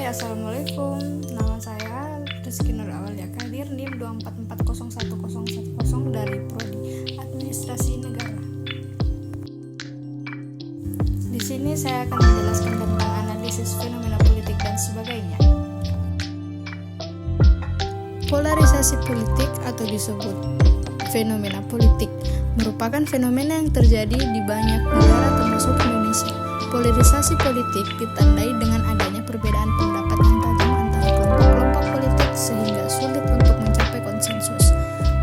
Hai, Assalamualaikum. Nama saya Rizky Nur Awalia Kadir, NIM 244011010 dari Prodi Administrasi Negara. Di sini saya akan menjelaskan tentang analisis fenomena politik dan sebagainya. Polarisasi politik atau disebut fenomena politik merupakan fenomena yang terjadi di banyak negara termasuk Indonesia. Polarisasi politik ditandai dengan adanya perbedaan pendapat yang tajam antara kelompok-kelompok politik sehingga sulit untuk mencapai konsensus.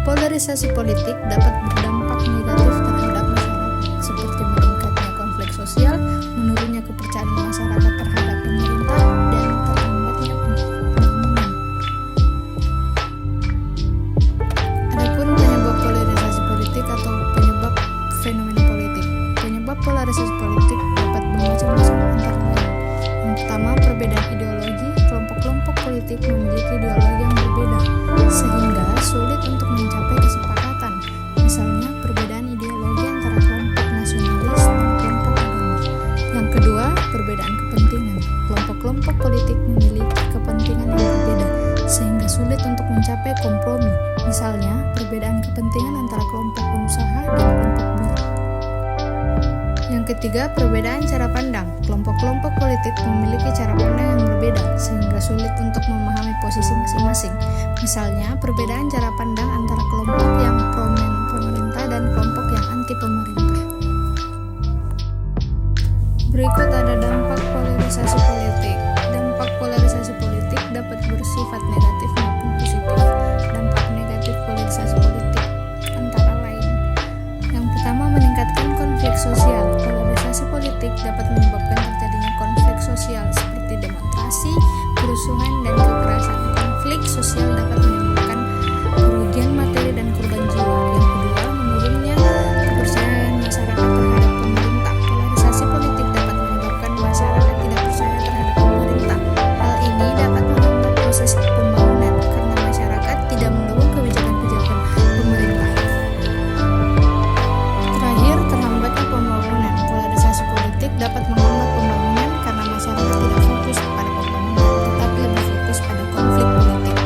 Polarisasi politik dapat berdampak negatif terhadap masyarakat, seperti meningkatnya konflik sosial, menurunnya kepercayaan masyarakat terhadap pemerintah, dan terhambatnya pembangunan. Adapun penyebab polarisasi politik atau penyebab fenomena politik. Penyebab polarisasi politik dapat bermacam-macam antara lain. Yang pertama, perbedaan ideologi. Kelompok-kelompok politik memiliki ideologi yang berbeda, sehingga sulit untuk mencapai kesepakatan. Misalnya, perbedaan ideologi antara kelompok nasionalis dan kelompok agama. Yang kedua, perbedaan kepentingan. Kelompok-kelompok politik memiliki kepentingan yang berbeda, sehingga sulit untuk mencapai kompromi. Misalnya, perbedaan kepentingan antara kelompok pengusaha dan kelompok buruh. Yang ketiga, perbedaan cara pandang. Kelompok-kelompok politik memiliki cara pandang yang berbeda, sehingga sulit untuk memahami posisi masing-masing. Misalnya, perbedaan cara pandang antara kelompok yang pro pemerintah dan kelompok yang anti pemerintah. Berikut ada dampak polarisasi politik. Dampak polarisasi politik dapat bersifat negatif maupun positif. Dampak negatif polarisasi politik antara lain: yang pertama, meningkatkan konflik sosial. Polarisasi politik dapat menyebabkan terjadinya konflik sosial seperti demonstrasi, kerusuhan, dan kekerasan. Konflik sosial dapat menimbulkan kerugian materi dan korban jiwa. Yang kedua, menurunnya kepercayaan masyarakat terhadap pemerintah. Polarisasi politik dapat menyebabkan masyarakat tidak percaya terhadap pemerintah. Hal ini dapat menghambat proses pembangunan karena masyarakat tidak mendukung kebijakan-kebijakan pemerintah. Terakhir, terhambatnya pembangunan. Polarisasi politik dapat menghambat pembangunan karena masyarakat tidak fokus pada pembangunan, tetapi lebih fokus pada konflik politik.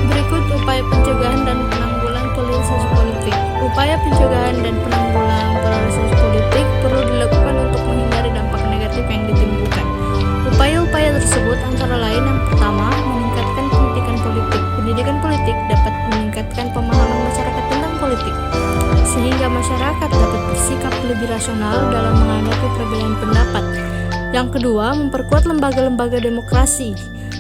Berikut upaya pencegahan dan penanggulangan polarisasi politik. Upaya pencegahan dan penanggulangan polarisasi politik perlu dilakukan untuk menghindari dampak negatif yang ditimbulkan. Upaya-upaya tersebut antara lain: yang pertama, meningkatkan pendidikan politik. Pendidikan politik dapat meningkatkan pemahaman masyarakat tentang politik, sehingga masyarakat dapat bersikap lebih rasional dalam menghadapi perbedaan pendapat. Yang kedua, memperkuat lembaga-lembaga demokrasi.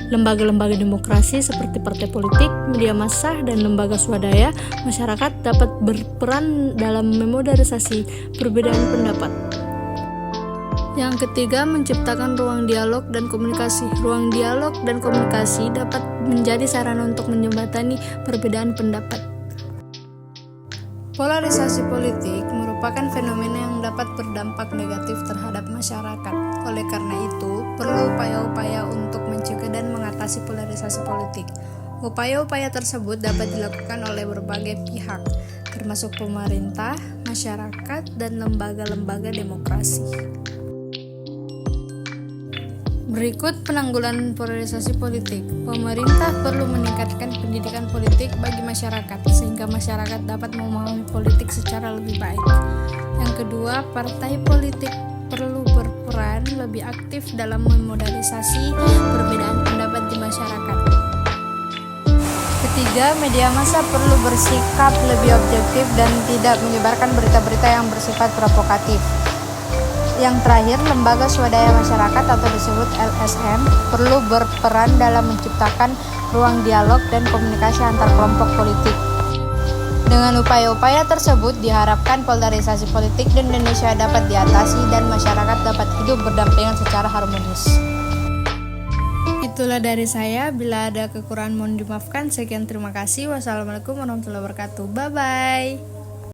Lembaga-lembaga demokrasi seperti partai politik, media massa, dan lembaga swadaya masyarakat dapat berperan dalam memodernisasi perbedaan pendapat. Yang ketiga, menciptakan ruang dialog dan komunikasi. Ruang dialog dan komunikasi dapat menjadi sarana untuk menjembatani perbedaan pendapat. Polarisasi politik merupakan fenomena yang dapat berdampak negatif terhadap masyarakat. Oleh karena itu, perlu upaya-upaya untuk mencegah dan mengatasi polarisasi politik. Upaya-upaya tersebut dapat dilakukan oleh berbagai pihak, termasuk pemerintah, masyarakat, dan lembaga-lembaga demokrasi. Berikut penanggulangan polarisasi politik. Pemerintah perlu meningkatkan pendidikan politik bagi masyarakat, sehingga masyarakat dapat memahami politik secara lebih baik. Yang kedua, partai politik perlu berperan lebih aktif dalam memodernisasi perbedaan pendapat di masyarakat. Ketiga, media massa perlu bersikap lebih objektif dan tidak menyebarkan berita-berita yang bersifat provokatif. Yang terakhir, lembaga swadaya masyarakat atau disebut LSM perlu berperan dalam menciptakan ruang dialog dan komunikasi antar kelompok politik. Dengan upaya-upaya tersebut, diharapkan polarisasi politik di Indonesia dapat diatasi dan masyarakat dapat hidup berdampingan secara harmonis. Itulah dari saya. Bila ada kekurangan mohon dimaafkan. Sekian, terima kasih. Wassalamualaikum warahmatullahi wabarakatuh. Bye-bye.